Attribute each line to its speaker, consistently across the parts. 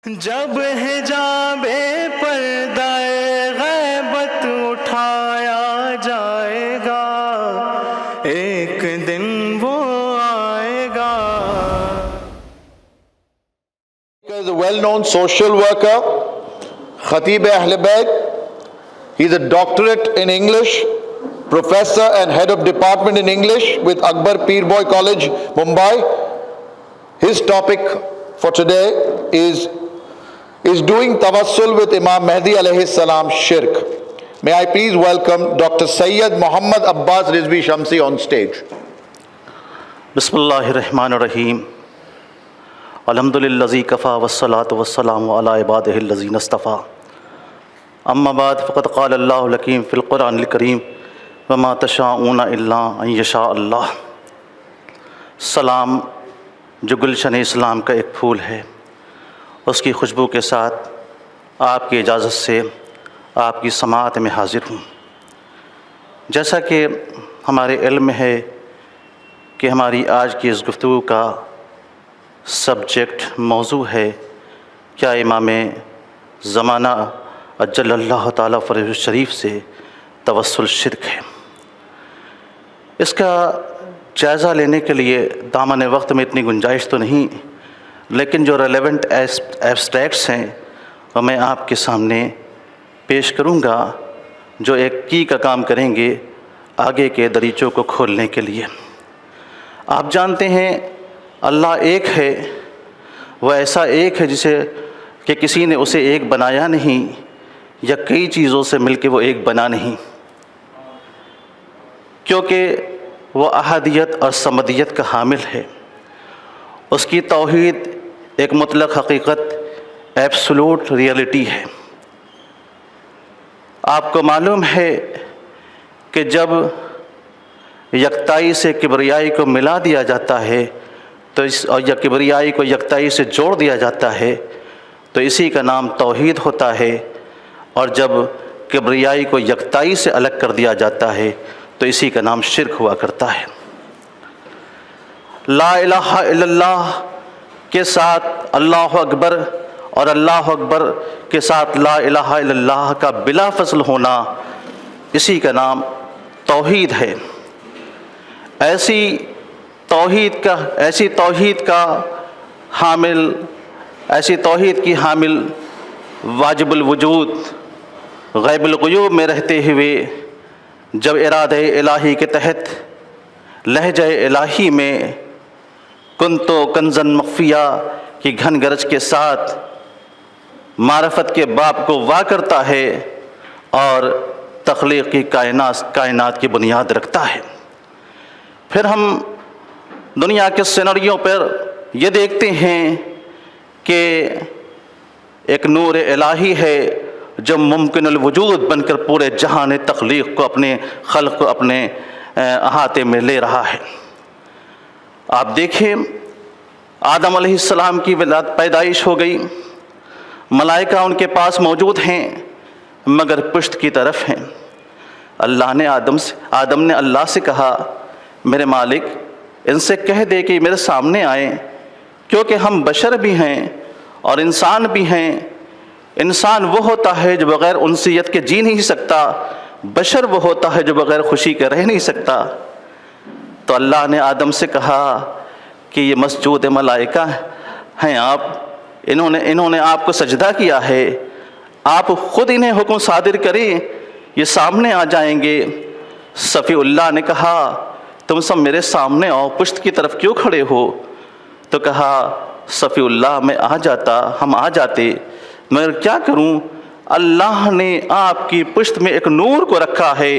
Speaker 1: جب حجاب پردہ غیبت اٹھایا جائے گا، ایک دن وہ آئے گا۔
Speaker 2: He is a well-known social worker, Khatib Ahl Bayt. He is a doctorate in English, professor and head of department in English with Akbar Peerboy College, Mumbai. His topic for today is doing tawassul with Imam Mahdi alayhi salam shirk. May I please welcome Dr. Sayyid Muhammad Abbas Rizvi Shamsi on stage.
Speaker 3: Bismillahirrahmanirrahim. Alhamdulillazi kafa wassalatu wassalamu ala ibadihi allazina istafa. Amma ba'd, faqad qala Allahu lakim fil Qur'anil Kareem wa ma tasha'una illa an yasha Allah. سلام جو گلشن اسلام کا ایک پھول ہے، اس کی خوشبو کے ساتھ آپ کی اجازت سے آپ کی سماعت میں حاضر ہوں۔ جیسا کہ ہمارے علم میں ہے کہ ہماری آج کی اس گفتگو کا سبجیکٹ موضوع ہے کیا امام زمانہ اجل اللہ تعالیٰ فرجہ الشریف سے توسل شرک ہے۔ اس کا جائزہ لینے کے لیے دامن وقت میں اتنی گنجائش تو نہیں، لیکن جو ریلیونٹ ایبسٹریکٹس ہیں وہ میں آپ کے سامنے پیش کروں گا، جو ایک کی کا کام کریں گے آگے کے دریچوں کو کھولنے کے لیے۔ آپ جانتے ہیں اللہ ایک ہے، وہ ایسا ایک ہے جسے کہ کسی نے اسے ایک بنایا نہیں، یا کئی چیزوں سے مل کے وہ ایک بنا نہیں، کیونکہ وہ احدیت اور صمدیت کا حامل ہے۔ اس کی توحید ایک مطلق حقیقت، ایبسولوٹ ریئلٹی ہے۔ آپ کو معلوم ہے کہ جب یکتائی سے کبریائی کو ملا دیا جاتا ہے تو یا کبریائی کو یکتائی سے جوڑ دیا جاتا ہے تو اسی کا نام توحید ہوتا ہے، اور جب کبریائی کو یکتائی سے الگ کر دیا جاتا ہے تو اسی کا نام شرک ہوا کرتا ہے۔ لا الہ الا اللہ کے ساتھ اللہ اکبر اور اللہ اکبر کے ساتھ لا الہ الا اللہ کا بلا فصل ہونا، اسی کا نام توحید ہے۔ ایسی توحید کی حامل واجب الوجود غیب الغیوب میں رہتے ہوئے جب ارادہ الہی کے تحت لہجہ الہی میں کنتو کنزن مخفیہ کی گھن گرج کے ساتھ معرفت کے باب کو وا کرتا ہے اور تخلیق کی کائنات کی بنیاد رکھتا ہے۔ پھر ہم دنیا کے سینریوں پر یہ دیکھتے ہیں کہ ایک نور الہی ہے جو ممکن الوجود بن کر پورے جہان تخلیق کو، اپنے خلق کو اپنے احاطے میں لے رہا ہے۔ آپ دیکھیں آدم علیہ السلام کی پیدائش ہو گئی، ملائکہ ان کے پاس موجود ہیں مگر پشت کی طرف ہیں۔ آدم نے اللہ سے کہا، میرے مالک ان سے کہہ دے کہ میرے سامنے آئیں، کیونکہ ہم بشر بھی ہیں اور انسان بھی ہیں۔ انسان وہ ہوتا ہے جو بغیر انسیت کے جی نہیں سکتا، بشر وہ ہوتا ہے جو بغیر خوشی کے رہ نہیں سکتا۔ تو اللہ نے آدم سے کہا کہ یہ مسجود ملائکہ ہیں، انہوں نے آپ کو سجدہ کیا ہے، آپ خود انہیں حکم صادر کریں، یہ سامنے آ جائیں گے۔ صفی اللہ نے کہا، تم سب میرے سامنے آؤ، پشت کی طرف کیوں کھڑے ہو؟ تو کہا صفی اللہ میں ہم آ جاتے، مگر کیا کروں، اللہ نے آپ کی پشت میں ایک نور کو رکھا ہے،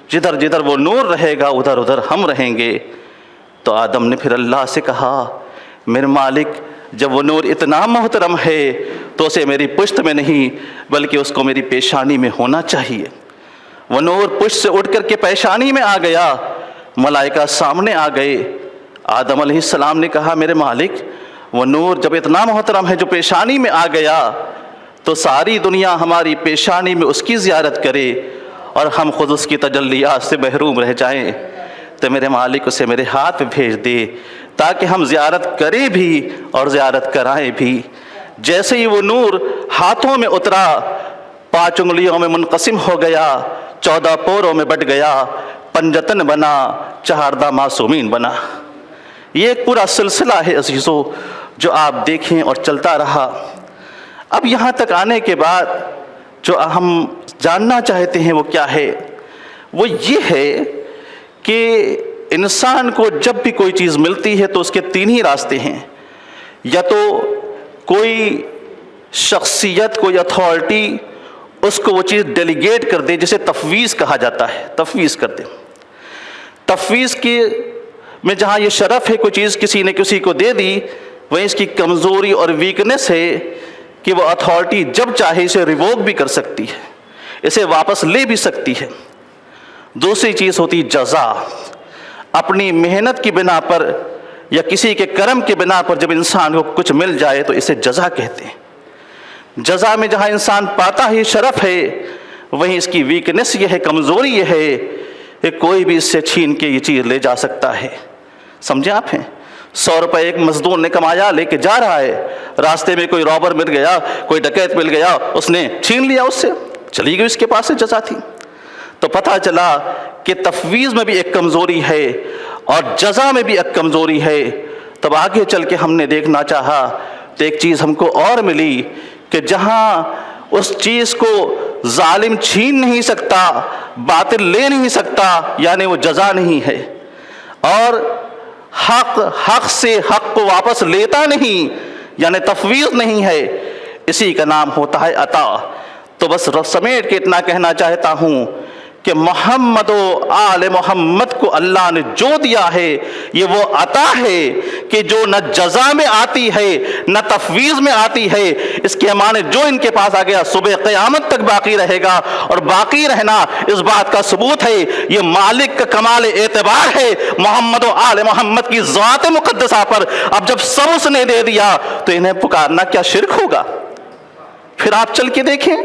Speaker 3: جدھر جدھر وہ نور رہے گا ادھر ادھر ہم رہیں گے۔ تو آدم نے پھر اللہ سے کہا، میرے مالک جب وہ نور اتنا محترم ہے تو اسے میری پشت میں نہیں بلکہ اس کو میری پیشانی میں ہونا چاہیے۔ وہ نور پشت سے اٹھ کر کے پیشانی میں آ گیا، ملائکہ سامنے آ گئے۔ آدم علیہ السلام نے کہا، میرے مالک وہ نور جب اتنا محترم ہے جو پیشانی میں آ گیا تو ساری دنیا ہماری پیشانی میں اس کی زیارت کرے اور ہم خود اس کی تجلیات سے محروم رہ جائیں، تو میرے مالک اسے میرے ہاتھ میں بھیج دے تاکہ ہم زیارت کریں بھی اور زیارت کرائیں بھی۔ जैसे ही वो नूर हाथों में उतरा 5 उंगलियों में मुनक़सिम हो गया, 14 पोरों में बट गया, पंजतन बना, चहारदा मासूमीन बना। ये एक पूरा सिलसिला है अज़ीज़ों जो आप देखें और चलता रहा। अब यहाँ तक आने के बाद जो हम जानना चाहते हैं वो क्या है, वो ये है कि इंसान को जब भी कोई चीज़ मिलती है तो उसके 3 ही रास्ते हैं। या तो कोई शख्सियत, कोई अथॉरिटी उसको वो चीज़ डेलीगेट कर दे, जिसे तफवीज़ कहा जाता है, तफवीज़ कर दे। तफवीज़ की में जहाँ ये शरफ़ है कोई चीज़ किसी ने किसी को दे दी, वहीं इसकी कमज़ोरी और वीकनेस है कि वो अथॉरिटी जब चाहे इसे रिवोक भी कर सकती है, इसे वापस ले भी सकती है। दूसरी चीज़ होती जज़ा। अपनी मेहनत की बिना पर या किसी के करम के बिना पर जब इंसान को कुछ मिल जाए तो इसे जज़ा कहते हैं। जज़ा में जहाँ इंसान पाता ही शरफ़ है, वहीं इसकी वीकनेस ये है, कमज़ोरी ये है कि कोई भी इससे छीन के ये चीज़ ले जा सकता है। समझे आप हैं? 100 रुपये एक मजदूर ने कमाया, लेके जा रहा है, रास्ते में कोई रॉबर मिल गया, कोई डकैत मिल गया, उसने छीन लिया, उससे चली गई, उसके पास से जज़ा थी। तो पता चला कि तफवीज़ में भी एक कमज़ोरी है और जज़ा में भी एक कमज़ोरी है। तब आगे चल के हमने देखना चाहा तो एक चीज़ हमको और मिली कि जहाँ उस चीज़ को जालिम छीन नहीं सकता, बातिल ले नहीं सकता, यानी वो जज़ा नहीं है, और हक़ से हक़ को वापस लेता नहीं, यानी तफवीज़ नहीं है, इसी का नाम होता है अता। तो बस समेट के इतना कहना चाहता हूँ कि मोहम्मद व आले मोहम्मद को अल्लाह ने जो दिया है ये वो अता है कि जो न जज़ा में आती है न तफवीज़ में आती है। इसके माने जो इनके पास आ गया सुबह क़यामत तक बाकी रहेगा, और बाकी रहना इस बात का सबूत है, ये मालिक का कमाल एतबार है मोहम्मद व आले मोहम्मद की ज़ात मुक़द्दसा पर। अब जब सब उसने दे दिया तो इन्हें पुकारना क्या शिरक होगा? फिर आप चल के देखें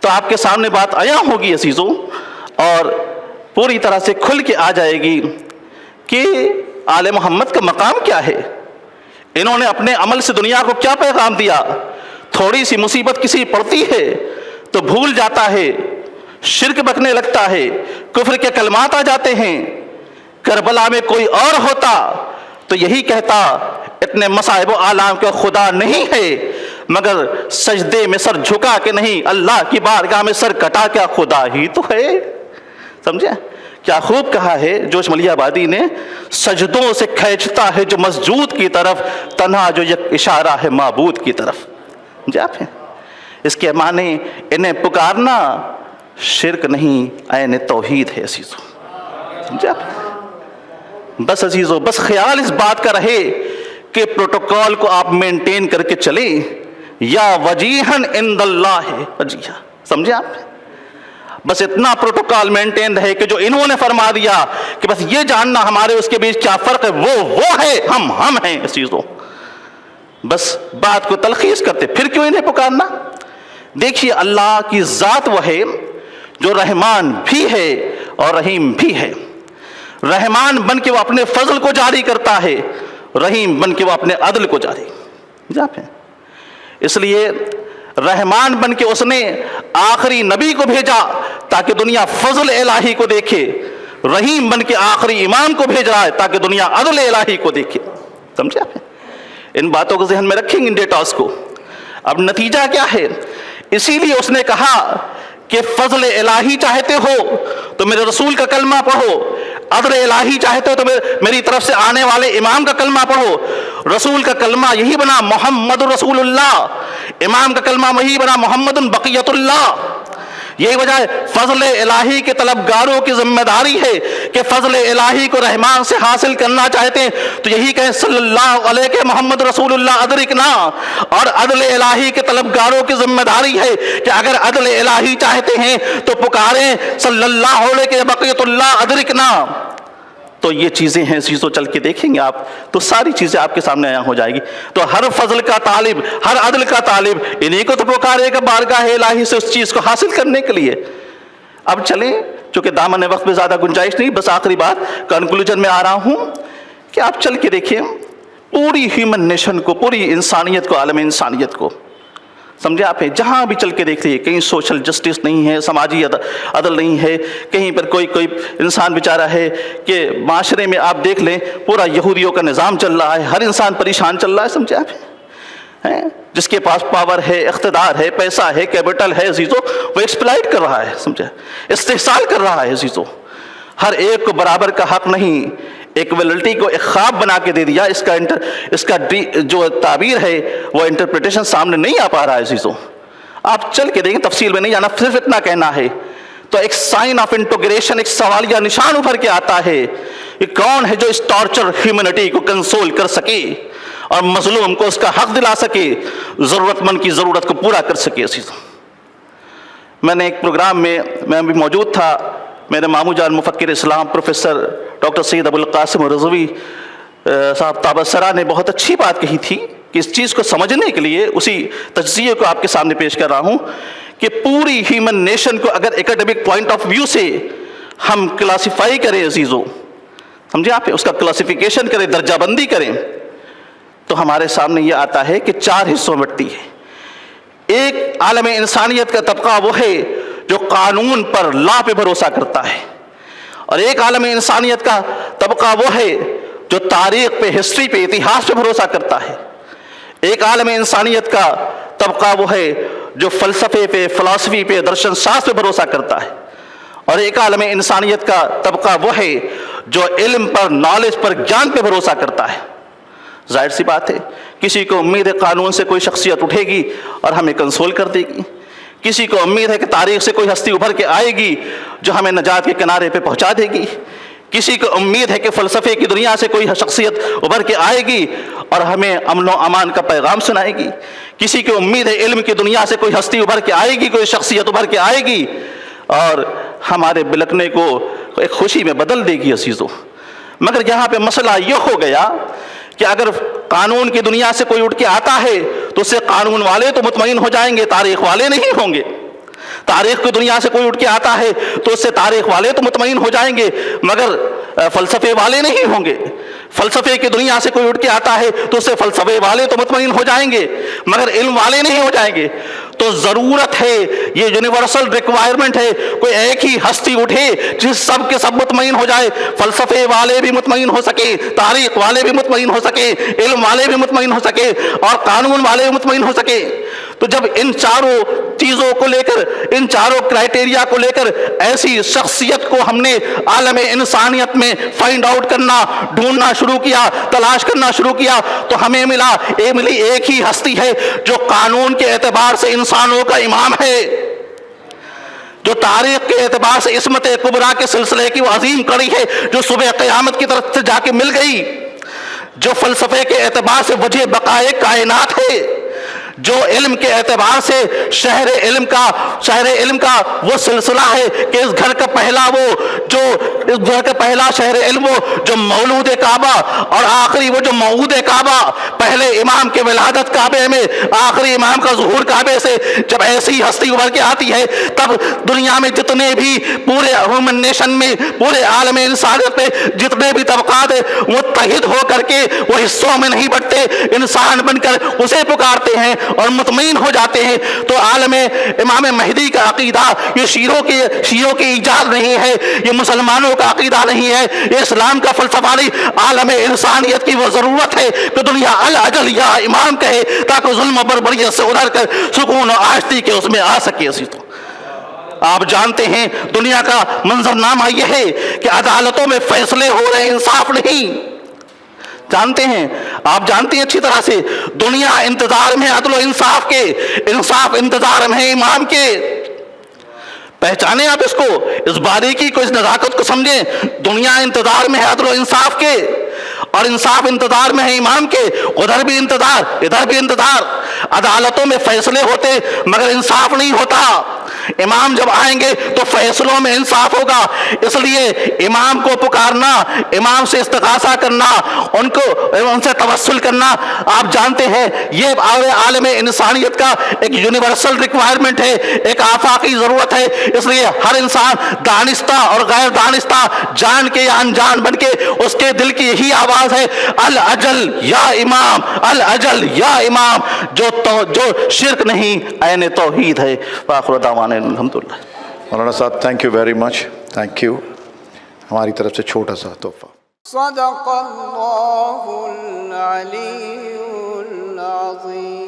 Speaker 3: तो आपके सामने बात आया होगी अज़ीज़ों, और पूरी तरह से खुल के आ जाएगी कि आले मोहम्मद का मकाम क्या है, इन्होंने अपने अमल से दुनिया को क्या पैगाम दिया। थोड़ी सी मुसीबत किसी पड़ती है तो भूल जाता है, शिरक बकने लगता है, कुफ्र के कलमात आ जाते हैं। करबला में कोई और होता तो यही कहता इतने मसाइब आलाम का खुदा नहीं है, मगर सजदे में सर झुका के नहीं, अल्लाह की बारगाह में सर कटा क्या खुदा ही तो है। समझे क्या खूब कहा है जोश मलियाबादी ने, सजदों से खींचता है जो मस्जूद की तरफ, तन्हा जो एक इशारा है माबूद की तरफ। समझे आप हैं? इसके माने इन्हें पुकारना शिरक नहीं, ऐन तौहीद है अज़ीज़ों। समझे आप? बस अज़ीज़ों, बस ख्याल इस बात का रहे कि प्रोटोकॉल को आप मेंटेन करके चले, या वजीहन इंदल्लाह है वजीहा। समझे आप? बस इतना प्रोटोकॉल मेंटेन रहे कि जो इन्होंने फरमा दिया कि बस ये जानना हमारे उसके बीच क्या फर्क है, वो है, हम हैं इस चीज़ों। बस बात को तलखीस करते, फिर क्यों इन्हें पुकारना? देखिए अल्लाह की ज़ात वो है जो रहमान भी है और रहीम भी है। रहमान बन के वो अपने फजल को जारी करता है, रहीम बन के वो अपने अदल को जारी। इसलिए रहमान बन के उसने आखिरी नबी को भेजा ताकि दुनिया फजल इलाही को देखे, रहीम बन के आखिरी इमाम को भेज रहा है ताकि दुनिया अदल इलाही को देखे। समझे आप? इन बातों को ज़हन में रखेंगे, इन डेटास को। अब नतीजा क्या है? इसीलिए उसने कहा कि फजल इलाही चाहते हो तो मेरे रसूल का कलमा पढ़ो, अदल इलाही चाहते हो तो मेरी तरफ से आने वाले इमाम का कलमा पढ़ो। रसूल का कलमा यही बना मोहम्मद रसूलुल्लाह, इमाम का कलमा वही बना मोहम्मद बक़ियतुल्लाह। यही वजह है फजल इलाही के तलबगारों की जिम्मेदारी है कि फजल इलाही को रहमान से हासिल करना चाहते हैं तो यही कहें सल्लल्लाहु अलैहि मोहम्मद रसूलुल्लाह अदरिकना। और अदल इलाही के तलबगारों की जिम्मेदारी है कि अगर अदल इलाही चाहते हैं तो पुकारें सल्लल्लाहु अलैहि बक़ियतुल्लाह अदरिकना। तो ये चीज़ें हैं, चीज़ों चल के देखेंगे आप तो सारी चीज़ें आपके सामने आया हो जाएगी। तो हर फजल का तालिब, हर अदल का तालिब इन्हीं को तो पुकारेगा बारगाह इलाही से उस चीज़ को हासिल करने के लिए। अब चलें, चूँकि दामन वक्त में ज़्यादा गुंजाइश नहीं, बस आखिरी बात कंक्लूजन में आ रहा हूँ कि आप चल के देखिए पूरी ह्यूमन नेशन को, पूरी इंसानियत को, आलम इंसानियत को, समझे आप? जहाँ भी चल के देखिए, कहीं सोशल जस्टिस नहीं है, समाजी अदल नहीं है, कहीं पर कोई इंसान बेचारा है कि माशरे में आप देख लें पूरा यहूदियों का निज़ाम चल रहा है, हर इंसान परेशान चल रहा है, समझे आप? हैं जिसके पास पावर है, इख्तिदार है, पैसा है, कैपिटल है अजीज़ों, वो एक्सप्लॉइट कर रहा है, समझे, इस्तेहसाल कर रहा है अजीज़ों। हर एक को बराबर का हक नहीं, इक्वलिटी को एक ख्वाब बना के दे दिया। इसका जो ताबीर है वो इंटरप्रिटेशन सामने नहीं आ पा रहा है अजीज़ों। आप चल के देखें, तफसील में नहीं जाना, सिर्फ इतना कहना है। तो एक साइन ऑफ इंटीग्रेशन, एक सवालिया निशान उभर के आता है कि कौन है जो इस टॉर्चर ह्यूमैनिटी को कंसोल कर सके और मजलूम को उसका हक दिला सके, ज़रूरतमंद की ज़रूरत को पूरा कर सके अजीज़ों। मैंने एक प्रोग्राम में मैं भी मौजूद था, मेरे मामू जान मुफक्किर इस्लाम प्रोफेसर डॉक्टर सैयद अबुल कासिम रज़वी साहब ताबसरा ने बहुत अच्छी बात कही थी कि इस चीज़ को समझने के लिए उसी तज्ज़िये को आपके सामने पेश कर रहा हूँ कि पूरी ह्यूमन नेशन को अगर एकेडमिक पॉइंट ऑफ व्यू से हम क्लासीफाई करें अजीज़ों, समझे आप, उसका क्लासिफिकेशन करें, दर्जाबंदी करें, तो हमारे सामने ये आता है कि 4 हिस्सों में बंटती है। एक आलम इंसानियत का तबका वो है जो कानून पर, लॉ पे भरोसा करता है, और एक आलम इंसानियत का तबका वो है जो तारीख पे, हिस्ट्री पे, इतिहास पे भरोसा करता है। एक आलम इंसानियत का तबका वो है जो फ़लसफ़े पे, फ़िलासफ़ी पे, दर्शन शास्त्र पे भरोसा करता है, और एक आलम इंसानियत का तबका वो है जो इल्म पर, नॉलेज पर, ज्ञान पे भरोसा करता है। जाहिर सी बात है, किसी को उम्मीद है कानून से कोई शख्सियत उठेगी और हमें कंसोल कर देगी, किसी को उम्मीद है कि तारीख से कोई हस्ती उभर के आएगी जो हमें नजात के किनारे पे पहुंचा देगी, किसी को उम्मीद है कि फ़लसफ़े की दुनिया से कोई शख्सियत उभर के आएगी और हमें अमन व अमान का पैगाम सुनाएगी, किसी को उम्मीद है इल्म की दुनिया से कोई हस्ती उभर के आएगी, कोई शख्सियत उभर के आएगी और हमारे बिलकने को एक खुशी में बदल देगी अजीज़ों। मगर यहाँ पे मसला ये हो गया कि अगर कानून की दुनिया से कोई उठ के आता है तो उससे कानून वाले तो मुतमईन हो जाएंगे, तारीख वाले नहीं होंगे। तारीख की दुनिया से कोई उठ के आता है तो उससे तारीख वाले तो मुतमईन हो जाएंगे, मगर फ़लसफ़े वाले नहीं होंगे। फ़लसफ़े की दुनिया से कोई उठ के आता है तो उससे फ़लसफ़े वाले तो मुतमईन हो जाएंगे, मगर इल्म वाले नहीं हो जाएंगे। तो ज़रूरत है, ये यूनिवर्सल रिक्वायरमेंट है, कोई एक ही हस्ती उठे जिस सब के सब मुतमईन हो जाए, फ़लसफ़े वाले भी मुतमईन हो सके, तारीख वाले भी मुतमईन हो सके, इल्म वाले भी मुतमईन हो सके और कानून वाले भी मुतमईन हो सके। तो जब इन चारों चीज़ों को लेकर, इन चारों क्राइटेरिया को लेकर ऐसी शख्सियत को हमने आलम इंसानियत में फाइंड आउट करना, ढूंढना शुरू किया, तलाश करना शुरू किया, तो हमें मिली एक ही हस्ती है जो कानून के एतबार से इंसानों का इमाम है, जो तारीख के एतबार से इस्मत कुबरा के सिलसिले की वो अजीम कड़ी है जो सुबह क़यामत की तरफ से जाके मिल गई, जो फ़लसफ़े के एतबार से वजह बकाए कायनात है, जो इल्म के एतबार से शहर इल्म का वो सिलसिला है कि इस घर का पहला शहर इल्म वो जो मौलूद काबा और आखिरी वो जो मऊद काबा, पहले इमाम के विलादत काबे में, आखिरी इमाम का ज़ुहूर काबे से जब ऐसी हस्ती उभर के आती है, तब दुनिया में जितने भी पूरे ह्यूमन नेशन में, पूरे आलम इंसानियत में जितने भी तबकात है वो मुत्तहिद हो करके वो हिस्सों में नहीं बटते, इंसान बनकर उसे पुकारते हैं और मुतमईन हो जाते हैं। तो आलम इमाम महदी का अकीदा ये शीरों की ईजाद नहीं है, ये मुसलमानों का अकीदा नहीं है, ये इस्लाम का फ़लसफ़ा नहीं, आलम इंसानियत की वो ज़रूरत है कि दुनिया अल अजल या इमाम कहे ताकि जुल्म बर्बरियत से उधर कर सुकून और आश्ती के उसमें आ सके। तो आप जानते हैं दुनिया का मंजरनामा यह है कि अदालतों में फैसले हो रहे, इंसाफ नहीं। जानते हैं, आप जानते हैं अच्छी तरह से, दुनिया इंतजार में अदल और इंसाफ के, इंसाफ इंतजार में है इमाम के। पहचाने आप इसको, इस बारीकी को, इस नज़ाकत को समझें। दुनिया इंतजार में है अदल और इंसाफ के और इंसाफ इंतजार में है इमाम के। उधर भी इंतजार, इधर भी इंतजार। अदालतों में फैसले होते मगर इंसाफ नहीं होता, امام جب آئیں گے تو فیصلوں میں انصاف ہوگا. اس لیے امام کو پکارنا، امام سے استغاثہ کرنا، ان سے توسل کرنا، آپ جانتے ہیں یہ عالم انسانیت کا ایک یونیورسل ریکوائرمنٹ ہے، ایک آفاقی ضرورت ہے. اس لیے ہر انسان دانستہ اور غیر دانستہ، جان کے یا انجان بن کے، اس کے دل کی یہی آواز ہے، الاجل یا امام، الاجل یا امام. جو شرک نہیں عین توحید ہے. وآخر دعوانا الحمدللہ.
Speaker 2: مولانا صاحب thank you very much, thank you. ہماری طرف سے چھوٹا سا تحفہ.
Speaker 4: صدق اللہ العلی العظیم.